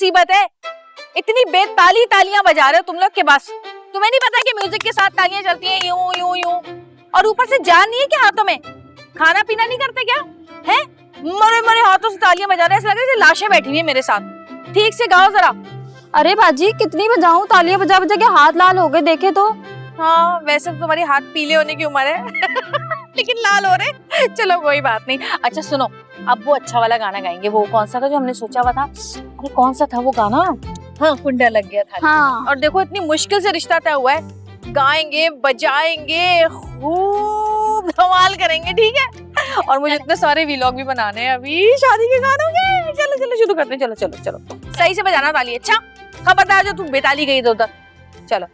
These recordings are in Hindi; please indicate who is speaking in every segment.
Speaker 1: मुसीबत है? इतनी बेताली तालियां बजा रहे हो तुम लोग के पास, तुम्हें नहीं पता कि म्यूजिक के साथ तालियां चलती हैं यूं यूं यूं, और ऊपर से जान नहीं है क्या हाथों में? खाना पीना नहीं करते क्या है? मरे मरे हाथों से तालियां बजा रहे हैं, ऐसा लग रहा है जैसे लाशें बैठी हुई है मेरे साथ। ठीक से गाओ जरा।
Speaker 2: अरे बाजी कितनी बजाऊं, तालियां बजा बजा के हाथ लाल हो गए, देखे तो।
Speaker 1: हाँ वैसे तो तुम्हारी हाथ पीले होने की उम्र है लेकिन लाल हो रहे। चलो कोई बात नहीं। अच्छा सुनो, अब वो अच्छा वाला गाना गाएंगे। वो कौन सा था जो हमने सोचा हुआ था? अरे कौन सा था वो गाना? हाँ कुंडा लग गया था।
Speaker 2: हाँ।
Speaker 1: और देखो इतनी मुश्किल से रिश्ता तय हुआ है, गाएंगे बजाएंगे खूब धमाल करेंगे, ठीक है? और मुझे इतने सारे व्लॉग भी बनाने हैं अभी शादी के गानों के। चलो चलो शुरू करते हैं। चलो चलो चलो सही से बजाना ताली। अच्छा खबरदार जो तू बेताली गई इधर उधर। चलो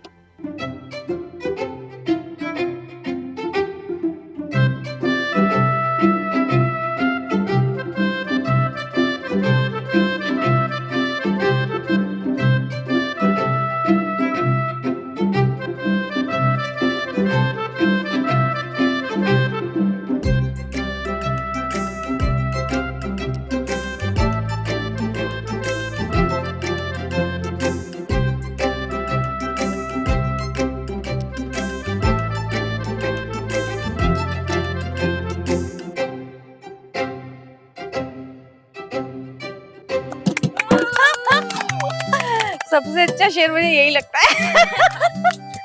Speaker 1: सबसे अच्छा शेर मुझे यही लगता है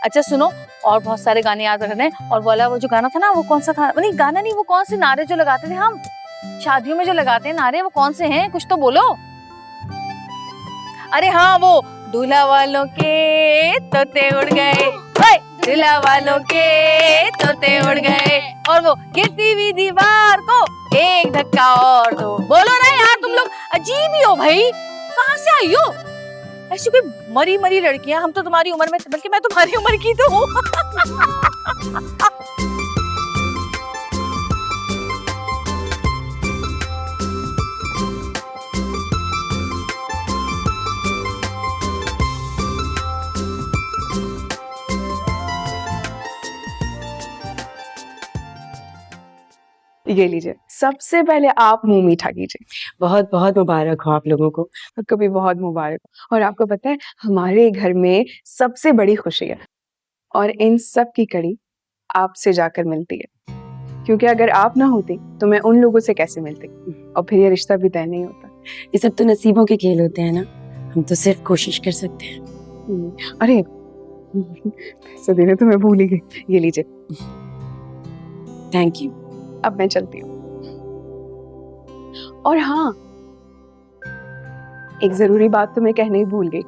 Speaker 1: अच्छा सुनो, और बहुत सारे गाने याद रखने हैं। और बोला वो जो गाना था ना, वो कौन सा था? नहीं गाना नहीं, वो कौन से नारे जो लगाते थे हम शादियों में, जो लगाते हैं नारे, वो कौन से हैं? कुछ तो बोलो। अरे हाँ वो दूल्हा वालों के तोते उड़ गए, दूल्हा वालों के तोते उड़ गए, और वो गिरती हुई दीवार को एक धक्का और दो। बोलो ना यार, तुम लोग अजीब ही हो भाई, कहाँ से आई हो? ऐसी कोई मरी मरी लड़कियां, हम तो तुम्हारी उम्र में, बल्कि मैं तुम्हारी उम्र की तो हूँ
Speaker 3: ये लीजिए, सबसे पहले आप मुंह मीठा कीजिए।
Speaker 4: बहुत बहुत मुबारक हो आप लोगों को।
Speaker 3: आपको भी बहुत मुबारक। और आपको पता है हमारे घर में सबसे बड़ी खुशी है, और इन सब की कड़ी आपसे जाकर मिलती है, क्योंकि अगर आप ना होती तो मैं उन लोगों से कैसे मिलती, और फिर ये रिश्ता भी तय नहीं होता।
Speaker 4: ये सब तो नसीबों के खेल होते हैं ना, हम तो सिर्फ कोशिश कर सकते हैं।
Speaker 3: अरे पैसे देने तो मैं भूल ही गई। ये लीजिए।
Speaker 4: Thank you.
Speaker 3: अब मैं चलती हूँ। और हाँ, एक जरूरी बात तो मैं कहने ही भूल गई।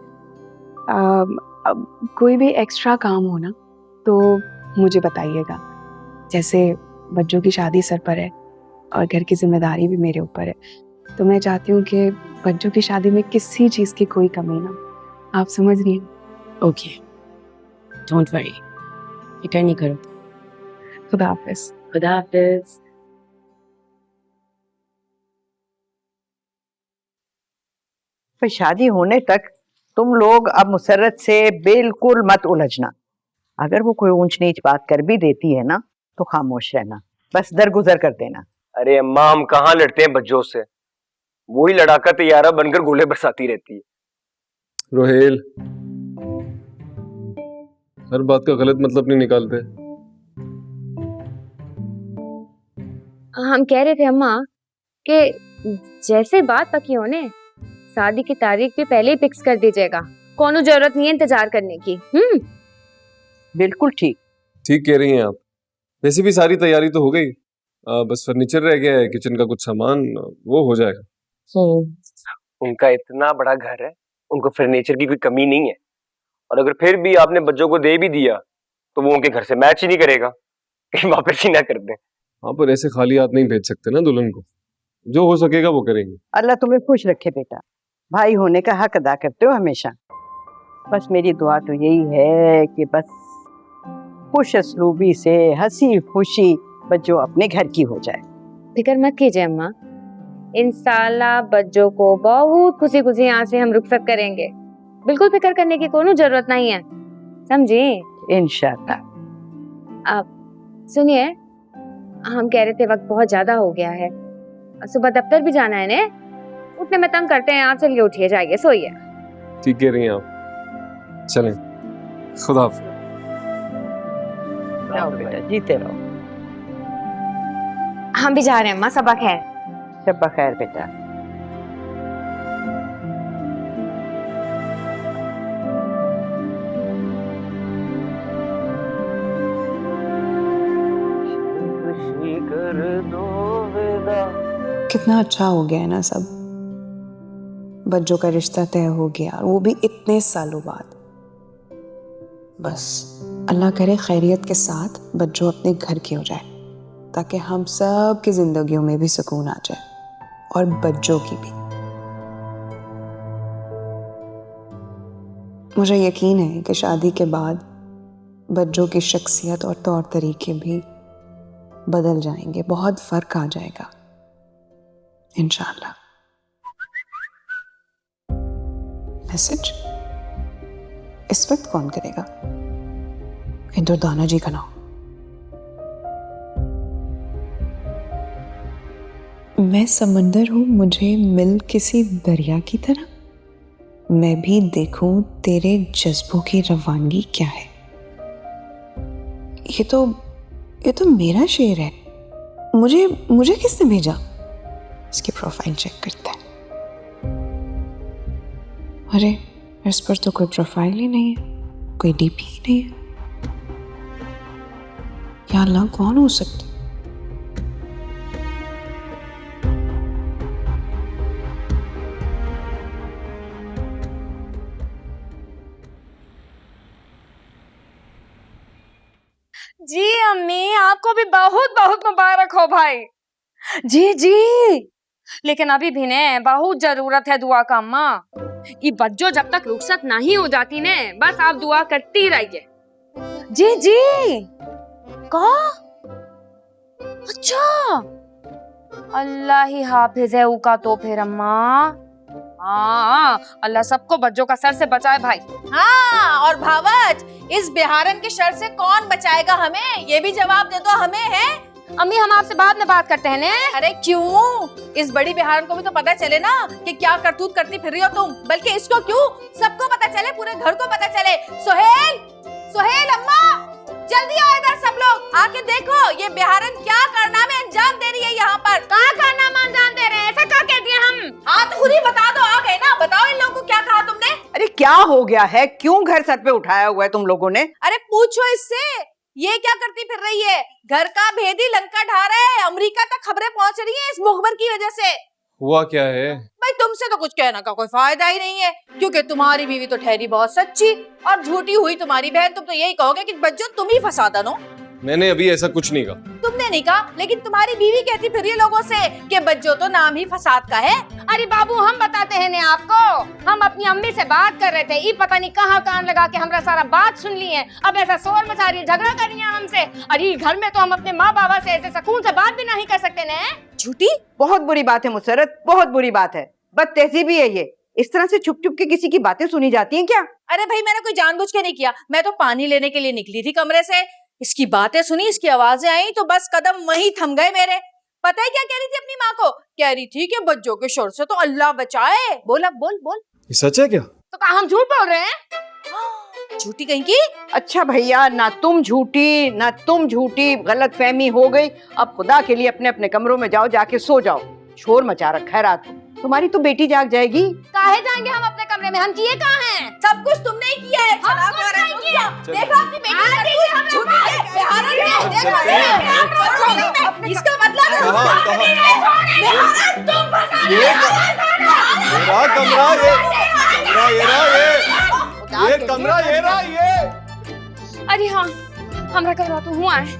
Speaker 3: अब कोई भी एक्स्ट्रा काम हो ना तो मुझे बताइएगा। जैसे बच्चों की शादी सर पर है और घर की जिम्मेदारी भी मेरे ऊपर है, तो मैं चाहती हूँ कि बच्चों की शादी में किसी चीज की कोई कमी ना हो। आप समझ रही हैं?
Speaker 4: ओके, डोंट वरी, फिक्र नहीं करो।
Speaker 3: खुदा हाफिज।
Speaker 4: खुदा हाफिज।
Speaker 5: फिर शादी होने तक तुम लोग अब मुसर्रत से बिल्कुल मत उलझना। अगर वो कोई ऊंच नीच बात कर भी देती है ना तो खामोश रहना, बस दरगुजर कर देना।
Speaker 6: अरे अम्मा, हम कहाँ लड़ते हैं बच्चों से, वही लड़ाका तैयारा बनकर गोले बरसाती रहती है।
Speaker 7: रोहेल, हर बात का गलत मतलब नहीं निकालते।
Speaker 2: हम कह रहे थे अम्मा कि जैसे बात पकी होने, शादी की तारीख भी पहले ही फिक्स कर दीजिएगा, कोनो जरूरत नहीं है इंतजार करने की।
Speaker 5: बिल्कुल ठीक
Speaker 7: कह रही हैं आप। वैसे भी सारी तैयारी तो हो गई, बस फर्नीचर रह गया है, किचन का कुछ सामान, वो हो जाएगा।
Speaker 6: उनका इतना बड़ा घर है, उनको फर्नीचर की कोई कमी नहीं है, और अगर फिर भी आपने बच्चों को दे भी दिया तो वो उनके घर से मैच ही नहीं करेगा, कहीं वापस ही ना कर दें।
Speaker 7: हाँ, पर ऐसे खाली हाथ नहीं भेज सकते ना दुल्हन को, जो हो सकेगा वो करेंगे।
Speaker 5: अल्लाह तुम्हें खुश रखे बेटा, भाई होने का हक अदा करते हो हमेशा। बस मेरी दुआ तो यही है कि बस खुश असलूबी से हंसी खुशी बच्चों अपने घर की हो जाए।
Speaker 2: फिक्र मत कीजिए अम्मा, इंशाल्लाह बच्चों को बहुत खुशी खुशी यहाँ से हम रुखसत करेंगे। बिल्कुल फिक्र करने की कोनो जरूरत नहीं है, समझे?
Speaker 5: इंशाअल्लाह।
Speaker 2: आप सुनिए, हम कह रहे थे वक्त बहुत ज्यादा हो गया है, सुबह दफ्तर भी जाना है ने, उठने में तंग करते हैं आप। चलिए उठिए, जाइए, सोइए।
Speaker 7: ठीक कह रही हैं आप। चलें, खुदा हाफिज़।
Speaker 5: जाओ बेटा, जीते रहो।
Speaker 2: हम भी जा रहे हैं अम्मा, सबा खैर।
Speaker 5: शब्बा खैर बेटा।
Speaker 3: कितना अच्छा हो गया है ना सब। बच्चों का रिश्ता तय हो गया, वो भी इतने सालों बाद। बस अल्लाह करे खैरियत के साथ बच्चों अपने घर की हो जाए, ताकि हम सब की जिंदगियों में भी सुकून आ जाए, और बच्चों की भी। मुझे यकीन है कि शादी के बाद बच्चों की शख्सियत और तौर तरीके भी बदल जाएंगे, बहुत फर्क आ जाएगा इंशाअल्लाह। मैसेज इस वक्त कौन करेगा? इंदु दाना जी का नाम। मैं समंदर हूं, मुझे मिल किसी दरिया की तरह, मैं भी देखूं तेरे जज्बों की रवानगी क्या है। ये तो मेरा शेर है। मुझे किसने भेजा? इसकी प्रोफाइल चेक करता है। अरे इस पर तो कोई प्रोफाइल ही नहीं है, कोई डीपी ही नहीं है। या अल्लाह, कौन हो सकता?
Speaker 1: जी अम्मी, आपको भी बहुत बहुत मुबारक हो भाई। जी जी, लेकिन अभी भी ने बहुत जरूरत है दुआ का अम्मा। ये बच्चों जब तक रुखसत नहीं हो जाती ने, बस आप दुआ करती रहिए। जी जी, का? अच्छा, अल्लाह ही हाफिज है उका तो फिर अम्मा। हाँ, अल्लाह सबको बच्चों का सर से बचाए भाई।
Speaker 8: हाँ, और भावच, इस बिहारन के शर से कौन बचाएगा हमें? ये भी जवाब दे दो हमें। है
Speaker 1: अम्मी, हम आपसे बाद में बात करते हैं ने।
Speaker 8: अरे क्यों? इस बड़ी बिहारन को भी तो पता चले ना कि क्या करतूत करती फिर रही हो तुम। बल्कि इसको क्यों, सबको पता चले, पूरे घर को पता चले। सोहेल, सोहेल अम्मा, जल्दी आओ इधर सब लोग, आके देखो ये बिहारन क्या कारनामे अंजाम दे रही है यहाँ पर।
Speaker 1: कहाँ कारनामा अंजाम दे रहे हैं? ऐसा क्या कह दिया हम?
Speaker 8: हाँ तो खुद ही बता दो, आ गए ना, बताओ इन लोगों को क्या कहा तुमने?
Speaker 5: अरे क्या हो गया है? क्यों घर सर पे उठाया हुआ है तुम लोगों ने?
Speaker 8: अरे पूछो इससे, ये क्या करती फिर रही है? घर का भेदी लंका ढा रहा है, अमेरिका तक खबरें पहुंच रही हैं इस मुखबर की वजह से।
Speaker 7: हुआ क्या है?
Speaker 8: भाई तुमसे तो कुछ कहने का कोई फायदा ही नहीं है, क्योंकि तुम्हारी बीवी तो ठहरी बहुत सच्ची और झूठी हुई तुम्हारी बहन। तुम तो यही कहोगे कि बच्चों तुम ही फसादा नो।
Speaker 7: मैंने अभी ऐसा कुछ नहीं कहा।
Speaker 8: तुमने नहीं कहा, लेकिन तुम्हारी बीवी कहती फिर ये लोगों से कि बच्चों तो नाम ही फसाद का है।
Speaker 1: अरे बाबू, हम बताते हैं ने आपको। हम अपनी अम्मी से बात कर रहे थे, ये पता नहीं कहाँ कान लगा के हमरा सारा बात सुन ली है। अब ऐसा शोर मचा रही है, झगड़ा कर रही है हमसे। अरे घर में तो हम अपने माँ बाबा से ऐसे सुकून से बात भी नहीं कर सकते ने।
Speaker 8: झूठी,
Speaker 5: बहुत बुरी बात है मुसरत, बहुत बुरी बात है। बदतहजीबी है ये। इस तरह से छुप छुप के किसी की बातें सुनी जाती हैं क्या?
Speaker 8: अरे भाई मैंने कोई जानबूझ के नहीं किया, मैं तो पानी लेने के लिए निकली थी कमरे से। इसकी बातें सुनी, इसकी आवाजें आई तो बस कदम वहीं थम गए मेरे। पता है क्या कह रही थी अपनी माँ को? कह रही थी कि बच्चों के शोर से तो अल्लाह बचाए। बोल अब, बोल बोल।
Speaker 7: ये सच है क्या?
Speaker 1: तो क्या हम झूठ बोल रहे हैं?
Speaker 8: झूठी कहीं की।
Speaker 5: अच्छा भैया, ना तुम झूठी ना तुम झूठी, गलत फहमी हो गई। अब खुदा के लिए अपने अपने कमरों में जाओ, जाके सो जाओ। शोर मचा रखा है रात को। तुम्हारी तो बेटी जाग जाएगी।
Speaker 1: काहे जाएंगे हम अपने कमरे में? हम किए कहाँ हैं?
Speaker 8: सब कुछ तुमने ही किया है।
Speaker 1: हम कुछ नहीं किया।
Speaker 8: देखो अपनी बेटी झूठी है, बिहारन है, देखो इसका बदला लो। बिहारन तुम फंसा
Speaker 7: ये कमरा, ये कमरा, ये
Speaker 1: अरे हाँ, हमरा कमरा तो हुआ है।